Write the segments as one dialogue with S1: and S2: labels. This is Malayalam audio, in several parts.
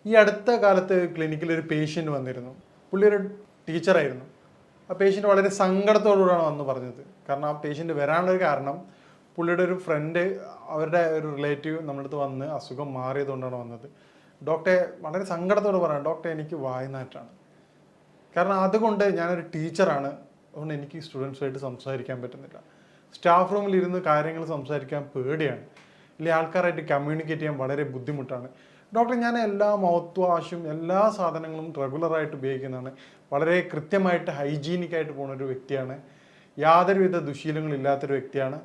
S1: ഈ അടുത്ത കാലത്ത് ക്ലിനിക്കിൽ ഒരു പേഷ്യൻ്റ് വന്നിരുന്നു. പുള്ളി ഒരു ടീച്ചറായിരുന്നു. ആ പേഷ്യൻ്റ് വളരെ സങ്കടത്തോടുകൂടിയാണ് വന്ന് പറഞ്ഞത്. കാരണം ആ പേഷ്യൻ്റ് വരാനുള്ളൊരു കാരണം പുള്ളിയുടെ ഒരു ഫ്രണ്ട്, അവരുടെ ഒരു റിലേറ്റീവ് നമ്മുടെ അടുത്ത് വന്ന് അസുഖം മാറിയതുകൊണ്ടാണ് വന്നത്. ഡോക്ടറെ വളരെ സങ്കടത്തോട് പറയാം, ഡോക്ടറെ എനിക്ക് വായ്നാറ്റാണ്. കാരണം അതുകൊണ്ട് ഞാനൊരു ടീച്ചറാണ്, അതുകൊണ്ട് എനിക്ക് സ്റ്റുഡൻസുമായിട്ട് സംസാരിക്കാൻ പറ്റുന്നില്ല. സ്റ്റാഫ് റൂമിൽ ഇരുന്ന് കാര്യങ്ങൾ സംസാരിക്കാൻ പേടിയാണ്, ഇല്ലെങ്കിൽ ആൾക്കാരായിട്ട് കമ്മ്യൂണിക്കേറ്റ് ചെയ്യാൻ വളരെ ബുദ്ധിമുട്ടാണ്. ഡോക്ടർ, ഞാൻ എല്ലാ മൗത്ത് വാഷും എല്ലാ സാധനങ്ങളും റെഗുലറായിട്ട് ഉപയോഗിക്കുന്നതാണ്, വളരെ കൃത്യമായിട്ട് ഹൈജീനിക്കായിട്ട് പോകുന്ന ഒരു വ്യക്തിയാണ്, യാതൊരുവിധ ദുശീലങ്ങളില്ലാത്തൊരു വ്യക്തിയാണ്.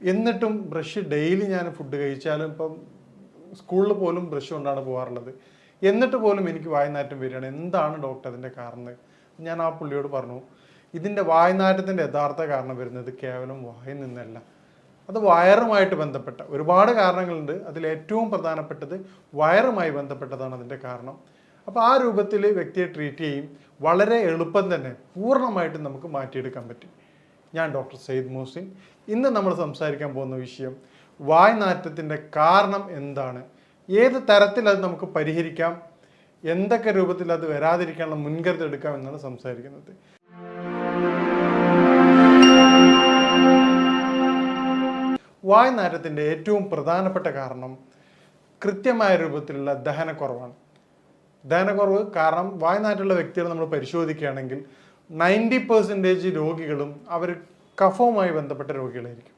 S1: എന്നിട്ടും ബ്രഷ് ഡെയിലി ഞാൻ ഫുഡ് കഴിച്ചാലും ഇപ്പം സ്കൂളിൽ പോലും ബ്രഷ് കൊണ്ടാണ് പോകാറുള്ളത്, എന്നിട്ട് പോലും എനിക്ക് വായ്നാറ്റം വരികയാണ്. എന്താണ് ഡോക്ടർ അതിൻ്റെ കാരണം? ഞാൻ ആ പുള്ളിയോട് പറഞ്ഞു, ഇതിൻ്റെ വായ്നാറ്റത്തിൻ്റെ യഥാർത്ഥ കാരണം വരുന്നത് കേവലം വായിൽ നിന്നല്ല, അത് വയറുമായിട്ട് ബന്ധപ്പെട്ട ഒരുപാട് കാരണങ്ങളുണ്ട്. അതിൽ ഏറ്റവും പ്രധാനപ്പെട്ടത് വയറുമായി ബന്ധപ്പെട്ടതാണ് അതിൻ്റെ കാരണം. അപ്പോൾ ആ രൂപത്തിൽ വ്യക്തിയെ ട്രീറ്റ് ചെയ്യും, വളരെ എളുപ്പം തന്നെ പൂർണ്ണമായിട്ടും നമുക്ക് മാറ്റിയെടുക്കാൻ പറ്റും. ഞാൻ ഡോക്ടർ സയ്യിദ് മുഹസിൻ. ഇന്ന് നമ്മൾ സംസാരിക്കാൻ പോകുന്ന വിഷയം വായ്നാറ്റത്തിൻ്റെ കാരണം എന്താണ്, ഏത് തരത്തിൽ അത് നമുക്ക് പരിഹരിക്കാം, എന്തൊക്കെ രൂപത്തിൽ അത് വരാതിരിക്കാനുള്ള മുൻകരുതൽ എടുക്കാം എന്നാണ് സംസാരിക്കുന്നത്. വായ്നാറ്റത്തിൻ്റെ ഏറ്റവും പ്രധാനപ്പെട്ട കാരണം കൃത്യമായ രൂപത്തിലുള്ള ദഹനക്കുറവാണ്. ദഹനക്കുറവ് കാരണം വായ്നാറ്റുള്ള വ്യക്തികളെ നമ്മൾ പരിശോധിക്കുകയാണെങ്കിൽ 90% രോഗികളും അവർ കഫവുമായി ബന്ധപ്പെട്ട രോഗികളായിരിക്കും.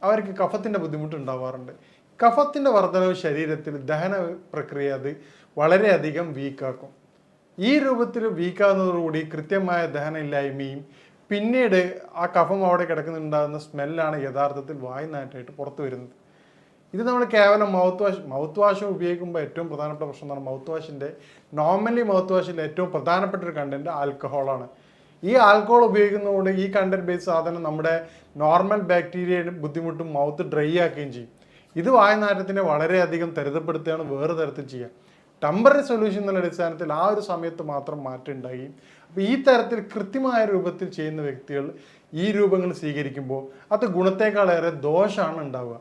S1: അവർക്ക് കഫത്തിൻ്റെ ബുദ്ധിമുട്ടുണ്ടാവാറുണ്ട്. കഫത്തിൻ്റെ വർധനവ് ശരീരത്തിൽ ദഹന പ്രക്രിയ അത് വളരെയധികം വീക്കാക്കും. ഈ രൂപത്തിൽ വീക്കാകുന്നതോടുകൂടി കൃത്യമായ ദഹനമില്ലായ്മയും പിന്നീട് ആ കഫം അവിടെ കിടക്കുന്നുണ്ടാകുന്ന സ്മെല്ലാണ് യഥാർത്ഥത്തിൽ വായ്നാറ്റായിട്ട് പുറത്തു വരുന്നത്. ഇത് നമ്മൾ കേവലം മൗത്ത് വാഷ് ഉപയോഗിക്കുമ്പോൾ ഏറ്റവും പ്രധാനപ്പെട്ട പ്രശ്നം എന്ന് പറഞ്ഞാൽ നോർമലി മൗത്ത് വാഷിൻ്റെ ഏറ്റവും പ്രധാനപ്പെട്ട ഒരു കണ്ടന്റ് ആൽക്കഹോളാണ്. ഈ ആൽക്കഹോൾ ഉപയോഗിക്കുന്നതുകൊണ്ട് ഈ കണ്ടന്റ് ബേസ് സാധനം നമ്മുടെ നോർമൽ ബാക്ടീരിയയുടെ ബുദ്ധിമുട്ടും മൗത്ത് ഡ്രൈ ആക്കുകയും ചെയ്യും. ഇത് വായ്നാറ്റത്തിനെ വളരെയധികം ത്വരിതപ്പെടുത്തുകയാണ് വേറെ തരത്തിൽ ചെയ്യുക. ടെമ്പററി സൊല്യൂഷൻ എന്നുള്ള അടിസ്ഥാനത്തിൽ ആ ഒരു സമയത്ത് മാത്രം മാറ്റം ഉണ്ടാകുകയും, അപ്പോൾ ഈ തരത്തിൽ കൃത്യമായ രൂപത്തിൽ ചെയ്യുന്ന വ്യക്തികൾ ഈ രൂപങ്ങൾ സ്വീകരിക്കുമ്പോൾ അത് ഗുണത്തേക്കാളേറെ ദോഷമാണ് ഉണ്ടാവുക.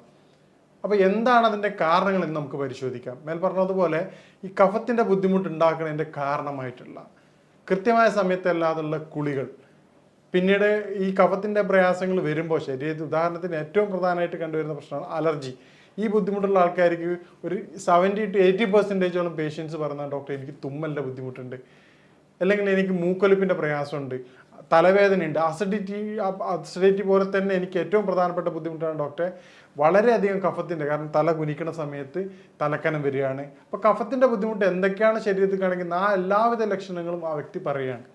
S1: അപ്പോൾ എന്താണ് അതിൻ്റെ കാരണങ്ങൾ എന്ന് നമുക്ക് പരിശോധിക്കാം. മേൽ പറഞ്ഞതുപോലെ ഈ കഫത്തിൻ്റെ ബുദ്ധിമുട്ട് ഉണ്ടാക്കുന്നതിൻ്റെ കാരണമായിട്ടുള്ള കൃത്യമായ സമയത്തല്ലാതുള്ള കുളികൾ, പിന്നീട് ഈ കഫത്തിൻ്റെ പ്രയാസങ്ങൾ വരുമ്പോൾ ശരീരത്തിൽ ഉദാഹരണത്തിന് ഏറ്റവും പ്രധാനമായിട്ട് കണ്ടുവരുന്ന പ്രശ്നമാണ് അലർജി. ഈ ബുദ്ധിമുട്ടുള്ള ആൾക്കാർക്ക് ഒരു 70 to 80% പേഷ്യൻസ് പറയുന്ന, ഡോക്ടർ എനിക്ക് തുമ്മലിൻ്റെ ബുദ്ധിമുട്ടുണ്ട്, അല്ലെങ്കിൽ എനിക്ക് മൂക്കൊലിപ്പിൻ്റെ പ്രയാസമുണ്ട്, തലവേദനയുണ്ട്, അസിഡിറ്റി പോലെ തന്നെ എനിക്ക് ഏറ്റവും പ്രധാനപ്പെട്ട ബുദ്ധിമുട്ടാണ് ഡോക്ടറെ വളരെയധികം കഫത്തിൻ്റെ, കാരണം തല കുനിക്കുന്ന സമയത്ത് തലക്കനം വരികയാണ്. അപ്പോൾ കഫത്തിൻ്റെ ബുദ്ധിമുട്ട് എന്തൊക്കെയാണ് ശരീരത്തിൽ കാണിക്കുന്നത് ആ എല്ലാവിധ ലക്ഷണങ്ങളും ആ വ്യക്തി പറയുകയാണ്.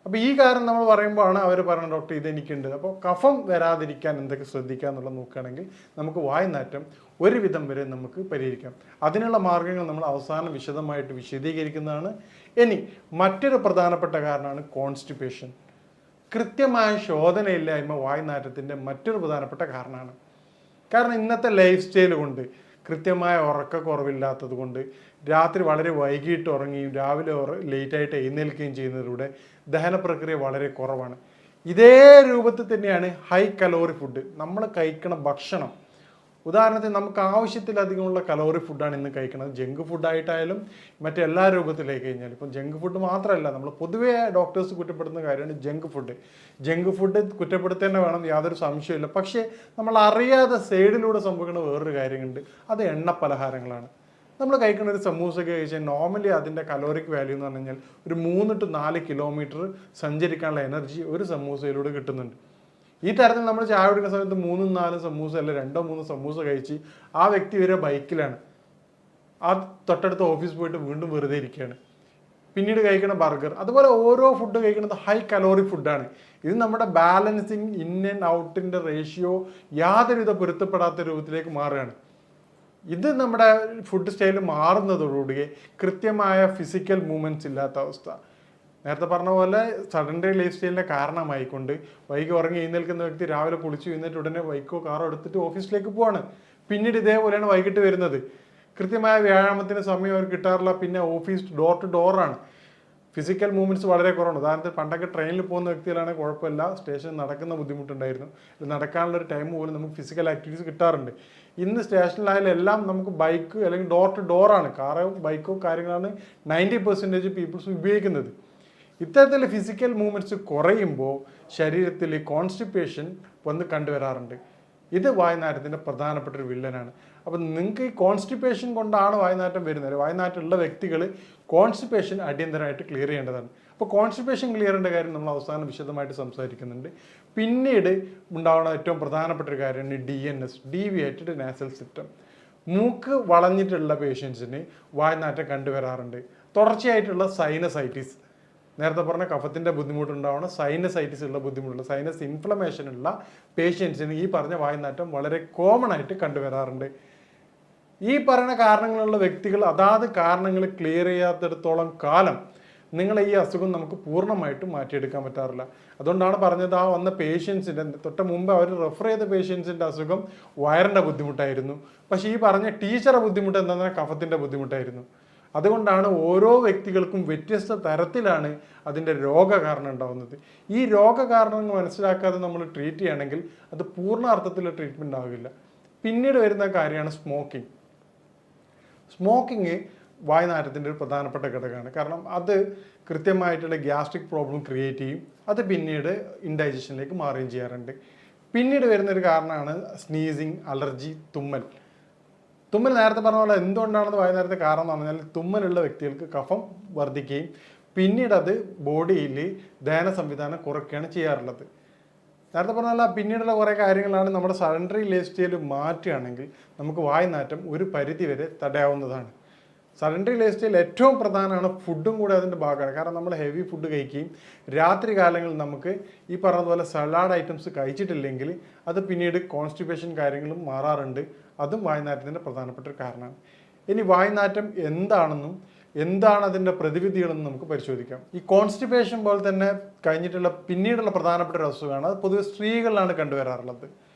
S1: അപ്പോൾ ഈ കാരണം നമ്മൾ പറയുമ്പോഴാണ് അവർ പറയുന്നത്, ഡോക്ടർ ഇതെനിക്കുണ്ട്. അപ്പോൾ കഫം വരാതിരിക്കാൻ എന്തൊക്കെ ശ്രദ്ധിക്കുക എന്നുള്ളത് നോക്കുകയാണെങ്കിൽ നമുക്ക് വായ്നാറ്റം ഒരുവിധം വരെ നമുക്ക് പരിഹരിക്കാം. അതിനുള്ള മാർഗ്ഗങ്ങൾ നമ്മൾ അവസാനം വിശദമായിട്ട് വിശദീകരിക്കുന്നതാണ്. ഇനി മറ്റൊരു പ്രധാനപ്പെട്ട കാരണമാണ് കോൺസ്റ്റിപ്പേഷൻ. കൃത്യമായ ശോധനയില്ലായ്മ വായ്നാറ്റത്തിൻ്റെ മറ്റൊരു പ്രധാനപ്പെട്ട കാരണമാണ്. കാരണം ഇന്നത്തെ ലൈഫ് സ്റ്റൈൽ കൊണ്ട്, കൃത്യമായ ഉറക്കക്കുറവില്ലാത്തത് കൊണ്ട്, രാത്രി വളരെ വൈകിട്ട് ഉറങ്ങുകയും രാവിലെ ലേറ്റായിട്ട് എഴുന്നേൽക്കുകയും ചെയ്യുന്നതിലൂടെ ദഹന പ്രക്രിയ വളരെ കുറവാണ്. ഇതേ രൂപത്തിൽ തന്നെയാണ് ഹൈ കലോറി ഫുഡ്. നമ്മൾ കഴിക്കണ ഭക്ഷണം, ഉദാഹരണത്തിന് നമുക്ക് ആവശ്യത്തിലധികമുള്ള കലോറി ഫുഡാണ് ഇന്ന് കഴിക്കുന്നത്. ജങ്ക് ഫുഡായിട്ടായാലും മറ്റെല്ലാ രൂപത്തിലേക്ക് കഴിഞ്ഞാൽ, ഇപ്പം ജങ്ക് ഫുഡ് മാത്രമല്ല, നമ്മൾ പൊതുവേ ഡോക്ടേഴ്സ് കുറ്റപ്പെടുന്ന കാര്യമാണ് ജങ്ക് ഫുഡ്. ജങ്ക് ഫുഡ് കുറ്റപ്പെടുത്തേണ്ട വേണം, യാതൊരു സംശയമില്ല. പക്ഷേ നമ്മൾ അറിയാതെ സൈഡിലൂടെ സംഭവിക്കുന്ന വേറൊരു കാര്യമുണ്ട്, അത് എണ്ണ പലഹാരങ്ങളാണ്. നമ്മൾ കഴിക്കുന്ന ഒരു സമൂസയൊക്കെ കഴിച്ചാൽ നോർമലി അതിൻ്റെ കലോറിക് വാല്യൂ എന്ന് പറഞ്ഞു കഴിഞ്ഞാൽ ഒരു 3 to 4 കിലോമീറ്റർ സഞ്ചരിക്കാനുള്ള എനർജി ഒരു സമൂസയിലൂടെ കിട്ടുന്നുണ്ട്. ഈ തരത്തിൽ നമ്മൾ ചായ കുടിക്കുന്ന സമയത്ത് 3-4 സമൂസ അല്ല 2-3 സമൂസ കഴിച്ച് ആ വ്യക്തി വരെ ബൈക്കിലാണ്, ആ തൊട്ടടുത്ത ഓഫീസ് പോയിട്ട് വീണ്ടും വെറുതെ ഇരിക്കുകയാണ്. പിന്നീട് കഴിക്കുന്ന ബർഗർ, അതുപോലെ ഓരോ ഫുഡ് കഴിക്കുന്നത് ഹൈ കലോറി ഫുഡാണ്. ഇത് നമ്മുടെ ബാലൻസിങ് ഇൻ ആൻഡ് ഔട്ടിൻ്റെ റേഷ്യോ യാതൊരുവിധ പൊരുത്തപ്പെടാത്ത രൂപത്തിലേക്ക് മാറുകയാണ്. ഇത് നമ്മുടെ ഫുഡ് സ്റ്റൈൽ മാറുന്നതോടുകൂടി കൃത്യമായ ഫിസിക്കൽ മൂവ്മെൻറ്റ്സ് ഇല്ലാത്ത അവസ്ഥ, നേരത്തെ പറഞ്ഞ പോലെ സഡൻഡറി ലൈഫ് സ്റ്റൈലിൻ്റെ കാരണമായിക്കൊണ്ട് വൈകി ഉറങ്ങി എഴുന്നേൽക്കുന്ന വ്യക്തി രാവിലെ കുളിച്ച് എഴുന്നേറ്റ് ഉടനെ ബൈക്കോ കാറോ എടുത്തിട്ട് ഓഫീസിലേക്ക് പോവാണ്. പിന്നീട് ഇതേപോലെയാണ് വൈകിട്ട് വരുന്നത്. കൃത്യമായ വ്യായാമത്തിന് സമയം അവർ കിട്ടാറില്ല. പിന്നെ ഓഫീസ് ഡോർ ടു ഡോറാണ്. ഫിസിക്കൽ മൂവ്മെൻറ്റ്സ് വളരെ കുറവാണ്. ഉദാഹരണത്തിന് പണ്ടൊക്കെ ട്രെയിനിൽ പോകുന്ന വ്യക്തികളാണെങ്കിൽ കുഴപ്പമില്ല, സ്റ്റേഷനിൽ നടക്കുന്ന ബുദ്ധിമുട്ടുണ്ടായിരുന്നു, നടക്കാനുള്ള ഒരു ടൈം പോലും നമുക്ക് ഫിസിക്കൽ ആക്ടിവിറ്റീസ് കിട്ടാറുണ്ട്. ഇന്ന് സ്റ്റേഷനിലായാലും എല്ലാം നമുക്ക് ബൈക്ക് അല്ലെങ്കിൽ ഡോർ ടു ഡോറാണ്, കാറോ ബൈക്കോ കാര്യങ്ങളാണ് 90% പീപ്പിൾസ് ഉപയോഗിക്കുന്നത്. ഇത്തരത്തിൽ ഫിസിക്കൽ മൂവ്മെൻറ്റ്സ് കുറയുമ്പോൾ ശരീരത്തിൽ കോൺസ്റ്റിപ്പേഷൻ വന്ന് കണ്ടുവരാറുണ്ട്. ഇത് വായുനാറ്റത്തിൻ്റെ പ്രധാനപ്പെട്ട ഒരു വില്ലനാണ്. അപ്പം നിങ്ങൾക്ക് ഈ കോൺസ്റ്റിപ്പേഷൻ കൊണ്ടാണ് വായുനാറ്റം വരുന്നത്. വായുനാറ്റമുള്ള വ്യക്തികൾ കോൺസ്റ്റിപ്പേഷൻ അടിയന്തരമായിട്ട് ക്ലിയർ ചെയ്യേണ്ടതാണ്. അപ്പോൾ കോൺസ്റ്റിപ്പേഷൻ ക്ലിയർ ചെയ്യേണ്ട കാര്യം നമ്മൾ അവസാനം വിശദമായിട്ട് സംസാരിക്കുന്നുണ്ട്. പിന്നീട് ഉണ്ടാവുന്ന ഏറ്റവും പ്രധാനപ്പെട്ട ഒരു കാര്യമാണ് DNS, ഡീവിയേറ്റഡ് നാസൽ സിസ്റ്റം. മൂക്ക് വളഞ്ഞിട്ടുള്ള പേഷ്യൻസിന് വായുനാറ്റം കണ്ടുവരാറുണ്ട്. തുടർച്ചയായിട്ടുള്ള സൈനസൈറ്റിസ്, നേരത്തെ പറഞ്ഞ കഫത്തിൻ്റെ ബുദ്ധിമുട്ടുണ്ടാവണം, സൈനസൈറ്റിസ് ഉള്ള ബുദ്ധിമുട്ടുള്ള സൈനസ് ഇൻഫ്ലമേഷൻ ഉള്ള പേഷ്യൻസിന് ഈ പറഞ്ഞ വായുനാറ്റം വളരെ കോമൺ ആയിട്ട് കണ്ടുവരാറുണ്ട്. ഈ പറയുന്ന കാരണങ്ങളുള്ള വ്യക്തികൾ അതാത് കാരണങ്ങൾ ക്ലിയർ ചെയ്യാത്തിടത്തോളം കാലം നിങ്ങളെ ഈ അസുഖം നമുക്ക് പൂർണ്ണമായിട്ടും മാറ്റിയെടുക്കാൻ പറ്റാറില്ല. അതുകൊണ്ടാണ് പറഞ്ഞത്, ആ വന്ന പേഷ്യൻസിൻ്റെ തൊട്ട് മുമ്പ് അവർ റെഫർ ചെയ്ത പേഷ്യൻസിൻ്റെ അസുഖം വയറിൻ്റെ ബുദ്ധിമുട്ടായിരുന്നു. പക്ഷേ ഈ പറഞ്ഞ ടീച്ചറുടെ ബുദ്ധിമുട്ട് എന്താണെന്ന് കഫത്തിൻ്റെ ബുദ്ധിമുട്ടായിരുന്നു. അതുകൊണ്ടാണ് ഓരോ വ്യക്തികൾക്കും വ്യത്യസ്ത തരത്തിലാണ് അതിൻ്റെ രോഗകാരണം ഉണ്ടാകുന്നത്. ഈ രോഗകാരണങ്ങൾ മനസ്സിലാക്കാതെ നമ്മൾ ട്രീറ്റ് ചെയ്യുകയാണെങ്കിൽ അത് പൂർണ്ണാർത്ഥത്തിലുള്ള ട്രീറ്റ്മെൻറ്റ് ആകില്ല. പിന്നീട് വരുന്ന കാര്യമാണ് സ്മോക്കിംഗ്. സ്മോക്കിങ് വായുനാറ്റത്തിൻ്റെ ഒരു പ്രധാനപ്പെട്ട ഘടകമാണ്. കാരണം അത് കൃത്യമായിട്ടുള്ള ഗ്യാസ്ട്രിക് പ്രോബ്ലം ക്രിയേറ്റ് ചെയ്യും. അത് പിന്നീട് ഇൻഡൈജഷനിലേക്ക് മാറുകയും ചെയ്യാറുണ്ട്. പിന്നീട് വരുന്നൊരു കാരണമാണ് സ്നീസിങ്, അലർജി, തുമ്മൽ. തുമ്മൽ നേരത്തെ പറഞ്ഞ പോലെ എന്തുകൊണ്ടാണെന്ന് വായുനാറ്റത്തെ കാരണം എന്ന് പറഞ്ഞാൽ തുമ്മലുള്ള വ്യക്തികൾക്ക് കഫം വർദ്ധിക്കുകയും പിന്നീട് അത് ബോഡിയിൽ ദഹന സംവിധാനം കുറയ്ക്കുകയാണ് ചെയ്യാറുള്ളത്. നേരത്തെ പറഞ്ഞാൽ പിന്നീടുള്ള കുറേ കാര്യങ്ങളാണ് നമ്മുടെ സഡൻഡറി ലൈഫ് സ്റ്റൈൽ മാറ്റുകയാണെങ്കിൽ നമുക്ക് വായുനാറ്റം ഒരു പരിധി വരെ തടയാവുന്നതാണ്. സഡൻഡറി ലൈഫ് സ്റ്റൈൽ ഏറ്റവും പ്രധാനമാണ്, ഫുഡും കൂടെ അതിൻ്റെ ഭാഗമാണ്. കാരണം നമ്മൾ ഹെവി ഫുഡ് കഴിക്കുകയും രാത്രി കാലങ്ങളിൽ നമുക്ക് ഈ പറഞ്ഞതുപോലെ സലാഡ് ഐറ്റംസ് കഴിച്ചിട്ടില്ലെങ്കിൽ അത് പിന്നീട് കോൺസ്റ്റിപ്പേഷൻ കാര്യങ്ങളും മാറാറുണ്ട്. അതും വായുനാറ്റത്തിൻ്റെ പ്രധാനപ്പെട്ട ഒരു കാരണമാണ്. ഇനി വായുനാറ്റം എന്താണെന്നും എന്താണ് അതിൻ്റെ പ്രതിവിധികളെന്നും നമുക്ക് പരിശോധിക്കാം. ഈ കോൺസ്റ്റിപ്പേഷൻ പോലെ തന്നെ കഴിഞ്ഞിട്ടുള്ള പിന്നീടുള്ള പ്രധാനപ്പെട്ട ഒരു അസുഖമാണ്, അത് പൊതുവെ സ്ത്രീകളിലാണ് കണ്ടുവരാറുള്ളത്,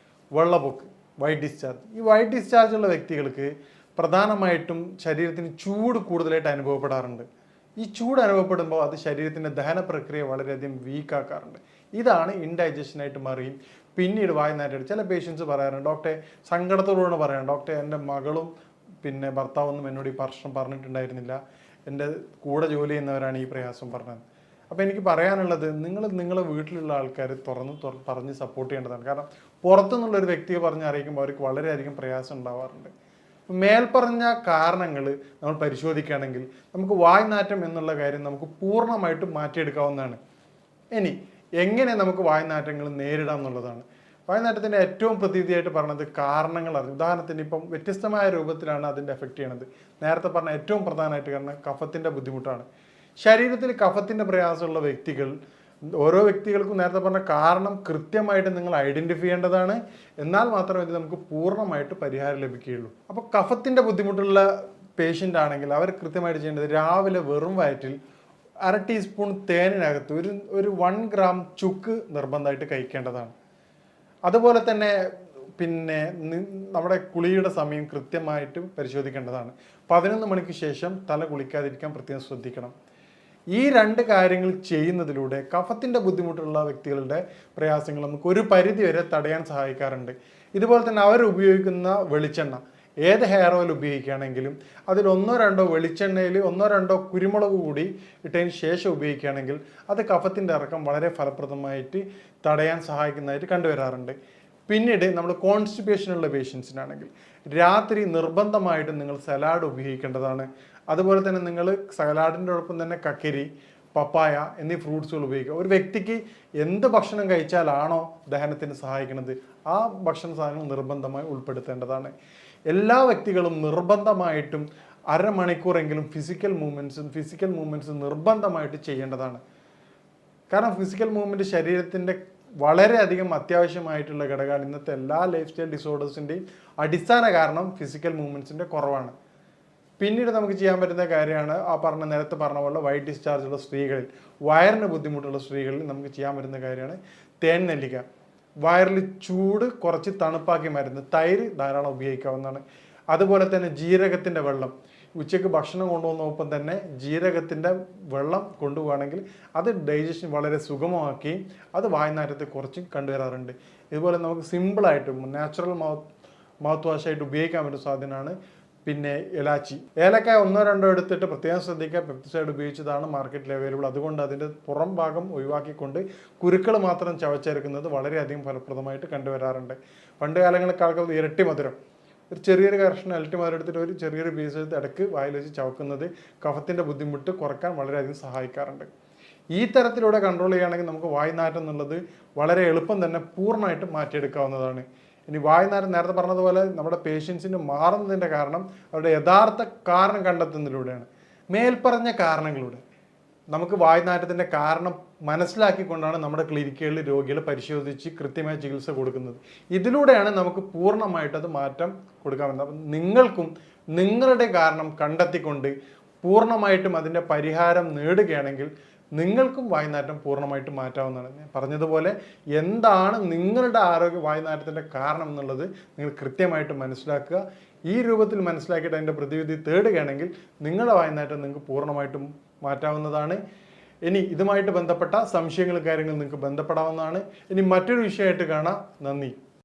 S1: വെള്ളപ്പൊക്ക്, വൈറ്റ് ഡിസ്ചാർജ്. ഈ വൈറ്റ് ഡിസ്ചാർജ് ഉള്ള വ്യക്തികൾക്ക് പ്രധാനമായിട്ടും ശരീരത്തിന് ചൂട് കൂടുതലായിട്ട് അനുഭവപ്പെടാറുണ്ട്. ഈ ചൂട് അനുഭവപ്പെടുമ്പോൾ അത് ശരീരത്തിൻ്റെ ദഹന പ്രക്രിയ വളരെയധികം വീക്കാക്കാറുണ്ട്. ഇതാണ് ഇൻഡൈജഷനായിട്ട് മാറുകയും പിന്നീട് വായുനാറ്റം. ചില പേഷ്യൻസ് പറയാറുണ്ട്, ഡോക്ടറെ സങ്കടത്തോടുകൂടെ പറയാം, ഡോക്ടറെ എൻ്റെ മകളും പിന്നെ ഭർത്താവൊന്നും എന്നോട് ഈ പ്രശ്നം പറഞ്ഞിട്ടുണ്ടായിരുന്നില്ല, എൻ്റെ കൂടെ ജോലി ചെയ്യുന്നവരാണ് ഈ പ്രയാസം പറഞ്ഞത്. അപ്പോൾ എനിക്ക് പറയാനുള്ളത്, നിങ്ങളെ വീട്ടിലുള്ള ആൾക്കാർ പറഞ്ഞ് സപ്പോർട്ട് ചെയ്യേണ്ടതാണ്. കാരണം പുറത്തുനിന്നുള്ളൊരു വ്യക്തിയെ പറഞ്ഞ് അറിയിക്കുമ്പോൾ അവർക്ക് വളരെയധികം പ്രയാസം ഉണ്ടാവാറുണ്ട്. മേൽപ്പറഞ്ഞ കാരണങ്ങൾ നമ്മൾ പരിശോധിക്കുകയാണെങ്കിൽ നമുക്ക് വായുനാറ്റം എന്നുള്ള കാര്യം നമുക്ക് പൂർണ്ണമായിട്ടും മാറ്റിയെടുക്കാവുന്നതാണ്. ഇനി എങ്ങനെ നമുക്ക് വായുനാറ്റങ്ങൾ നേരിടാം എന്നുള്ളതാണ്. വായുനാറ്റത്തിൻ്റെ ഏറ്റവും പ്രതിവിധിയായിട്ട് പറഞ്ഞത് കാരണങ്ങൾ അറിഞ്ഞു. ഉദാഹരണത്തിന് ഇപ്പം വ്യത്യസ്തമായ രൂപത്തിലാണ് അതിൻ്റെ എഫക്റ്റ് ചെയ്യണത്. നേരത്തെ പറഞ്ഞ ഏറ്റവും പ്രധാനമായിട്ട് കാരണം കഫത്തിൻ്റെ ബുദ്ധിമുട്ടാണ്. ശരീരത്തിൽ കഫത്തിൻ്റെ പ്രയാസമുള്ള വ്യക്തികൾ, ഓരോ വ്യക്തികൾക്കും നേരത്തെ പറഞ്ഞ കാരണം കൃത്യമായിട്ട് നിങ്ങൾ ഐഡൻറ്റിഫൈ ചെയ്യേണ്ടതാണ്. എന്നാൽ മാത്രമേ ഇത് നമുക്ക് പൂർണ്ണമായിട്ട് പരിഹാരം ലഭിക്കുകയുള്ളൂ. അപ്പോൾ കഫത്തിൻ്റെ ബുദ്ധിമുട്ടുള്ള പേഷ്യൻ്റ് ആണെങ്കിൽ അവർ കൃത്യമായിട്ട് ചെയ്യേണ്ടത്, രാവിലെ വെറും വയറ്റിൽ 1/2 ടീസ്പൂൺ തേനിനകത്ത് ഒരു 1 ഗ്രാം ചുക്ക് നിർബന്ധമായിട്ട് കഴിക്കേണ്ടതാണ്. അതുപോലെ തന്നെ പിന്നെ നമ്മുടെ കുളിയുടെ സമയം കൃത്യമായിട്ട് പരിശോധിക്കേണ്ടതാണ്. 11 മണിക്ക് ശേഷം തല കുളിക്കാതിരിക്കാൻ പ്രത്യേകം ശ്രദ്ധിക്കണം. ഈ 2 കാര്യങ്ങൾ ചെയ്യുന്നതിലൂടെ കഫത്തിൻ്റെ ബുദ്ധിമുട്ടുള്ള വ്യക്തികളുടെ പ്രയാസങ്ങൾ നമുക്ക് ഒരു പരിധി വരെ തടയാൻ സഹായിക്കാറുണ്ട്. ഇതുപോലെ തന്നെ അവർ ഉപയോഗിക്കുന്ന വെളിച്ചെണ്ണ, ഏത് ഹെയർ ഓയിൽ ഉപയോഗിക്കുകയാണെങ്കിലും അതിൽ 1-2 വെളിച്ചെണ്ണയിൽ 1-2 കുരുമുളക് കൂടി ഇട്ടതിന് ശേഷം ഉപയോഗിക്കുകയാണെങ്കിൽ അത് കഫത്തിൻ്റെ ഇറക്കം വളരെ ഫലപ്രദമായിട്ട് തടയാൻ സഹായിക്കുന്നതായിട്ട് കണ്ടുവരാറുണ്ട്. പിന്നീട് നമ്മൾ കോൺസ്റ്റിപ്പേഷനുള്ള പേഷ്യൻസിനാണെങ്കിൽ രാത്രി നിർബന്ധമായിട്ടും നിങ്ങൾ സലാഡ് ഉപയോഗിക്കേണ്ടതാണ്. അതുപോലെ തന്നെ നിങ്ങൾ സലാഡിൻ്റെ ഒപ്പം തന്നെ കക്കിരി, പപ്പായ എന്നീ ഫ്രൂട്ട്സുകൾ ഉപയോഗിക്കുക. ഒരു വ്യക്തിക്ക് എന്ത് ഭക്ഷണം കഴിച്ചാലാണോ ദഹനത്തിന് സഹായിക്കുന്നത് ആ ഭക്ഷണ സാധനങ്ങൾ നിർബന്ധമായി ഉൾപ്പെടുത്തേണ്ടതാണ്. എല്ലാ വ്യക്തികളും നിർബന്ധമായിട്ടും 1/2 മണിക്കൂറെങ്കിലും ഫിസിക്കൽ മൂവ്മെൻറ്റ്സ് നിർബന്ധമായിട്ട് ചെയ്യേണ്ടതാണ്. കാരണം ഫിസിക്കൽ മൂവ്മെൻറ്റ് ശരീരത്തിൻ്റെ വളരെയധികം അത്യാവശ്യമായിട്ടുള്ള ഘടകമാണ്. ഇന്നത്തെ എല്ലാ ലൈഫ് സ്റ്റൈൽ ഡിസോർഡേഴ്സിൻ്റെയും അടിസ്ഥാന കാരണം ഫിസിക്കൽ മൂവ്മെൻറ്റ്സിൻ്റെ കുറവാണ്. പിന്നീട് നമുക്ക് ചെയ്യാൻ പറ്റുന്ന കാര്യമാണ് നേരത്തെ പറഞ്ഞ പോലെ വൈറ്റ് ഡിസ്ചാർജ് ഉള്ള സ്ത്രീകളിൽ, വയറിന് ബുദ്ധിമുട്ടുള്ള സ്ത്രീകളിൽ നമുക്ക് ചെയ്യാൻ പറ്റുന്ന കാര്യമാണ് തേൻ നെല്ലിക്ക. വയറിൽ ചൂട് കുറച്ച് തണുപ്പാക്കി മരുന്ന്, തൈര് ധാരാളം ഉപയോഗിക്കാവുന്നതാണ്. അതുപോലെ തന്നെ ജീരകത്തിൻ്റെ വെള്ളം. ഉച്ചയ്ക്ക് ഭക്ഷണം കൊണ്ടുപോകുന്നൊപ്പം തന്നെ ജീരകത്തിൻ്റെ വെള്ളം കൊണ്ടുപോവുകയാണെങ്കിൽ അത് ഡൈജഷൻ വളരെ സുഗമമാക്കുകയും അത് വായുനാറ്റത്തെ കുറച്ചും കണ്ടുവരാറുണ്ട്. ഇതുപോലെ നമുക്ക് സിമ്പിളായിട്ട് നാച്ചുറൽ മൗത്ത് വാഷായിട്ട് ഉപയോഗിക്കാൻ പറ്റുന്ന സാധനമാണ് പിന്നെ ഇലാച്ചി. ഏലക്കായ 1-2 എടുത്തിട്ട് പ്രത്യേകം ശ്രദ്ധിക്കുക, പെപ്റ്റിസൈഡ് ഉപയോഗിച്ചതാണ് മാർക്കറ്റിൽ അവൈലബിൾ. അതുകൊണ്ട് അതിൻ്റെ പുറം ഭാഗം ഒഴിവാക്കിക്കൊണ്ട് കുരുക്കൾ മാത്രം ചവച്ചേർക്കുന്നത് വളരെയധികം ഫലപ്രദമായിട്ട് കണ്ടുവരാറുണ്ട്. പണ്ട് കാലങ്ങളിലൊക്കെ ആൾക്കാർ ഇരട്ടി മധുരം, ഒരു ചെറിയൊരു കഷ്ണം ഇരട്ടി മധുരം എടുത്തിട്ട് ഒരു ചെറിയൊരു പീസ് എടുത്ത് ഇടയ്ക്ക് വായിൽ വെച്ച് ചവക്കുന്നത് കഫത്തിൻ്റെ ബുദ്ധിമുട്ട് കുറക്കാൻ വളരെയധികം സഹായിക്കാറുണ്ട്. ഈ തരത്തിലൂടെ കൺട്രോൾ ചെയ്യുകയാണെങ്കിൽ നമുക്ക് വായുനാറ്റം എന്നുള്ളത് വളരെ എളുപ്പം തന്നെ പൂർണ്ണമായിട്ട് മാറ്റിയെടുക്കാവുന്നതാണ്. ഇനി വായുനാറ്റം നേരത്തെ പറഞ്ഞതുപോലെ നമ്മുടെ പേഷ്യൻസിന് മാറുന്നതിൻ്റെ കാരണം അവരുടെ യഥാർത്ഥ കാരണം കണ്ടെത്തുന്നതിലൂടെയാണ്. മേൽപ്പറഞ്ഞ കാരണങ്ങളിലൂടെ നമുക്ക് വായുനാറ്റത്തിൻ്റെ കാരണം മനസ്സിലാക്കിക്കൊണ്ടാണ് നമ്മുടെ ക്ലിനിക്കുകളിൽ രോഗികളെ പരിശോധിച്ച് കൃത്യമായ ചികിത്സ കൊടുക്കുന്നത്. ഇതിലൂടെയാണ് നമുക്ക് പൂർണ്ണമായിട്ട് അത് മാറ്റം കൊടുക്കാൻ പറ്റുന്നത്. അപ്പം നിങ്ങൾക്കും നിങ്ങളുടെ കാരണം കണ്ടെത്തിക്കൊണ്ട് പൂർണ്ണമായിട്ടും അതിൻ്റെ പരിഹാരം നേടുകയാണെങ്കിൽ നിങ്ങൾക്കും വായുനാറ്റം പൂർണ്ണമായിട്ട് മാറ്റാവുന്നതാണ്. ഞാൻ പറഞ്ഞതുപോലെ എന്താണ് നിങ്ങളുടെ വായുനാറ്റത്തിൻ്റെ കാരണം എന്നുള്ളത് നിങ്ങൾ കൃത്യമായിട്ട് മനസ്സിലാക്കുക. ഈ രൂപത്തിൽ മനസ്സിലാക്കിയിട്ട് അതിൻ്റെ പ്രതിവിധി തേടുകയാണെങ്കിൽ നിങ്ങളുടെ വായുനാറ്റം നിങ്ങൾക്ക് പൂർണ്ണമായിട്ടും മാറ്റാവുന്നതാണ്. ഇനി ഇതുമായിട്ട് ബന്ധപ്പെട്ട സംശയങ്ങളും കാര്യങ്ങളും നിങ്ങൾക്ക് ബന്ധപ്പെടാവുന്നതാണ്. ഇനി മറ്റൊരു വിഷയമായിട്ട് കാണാം. നന്ദി.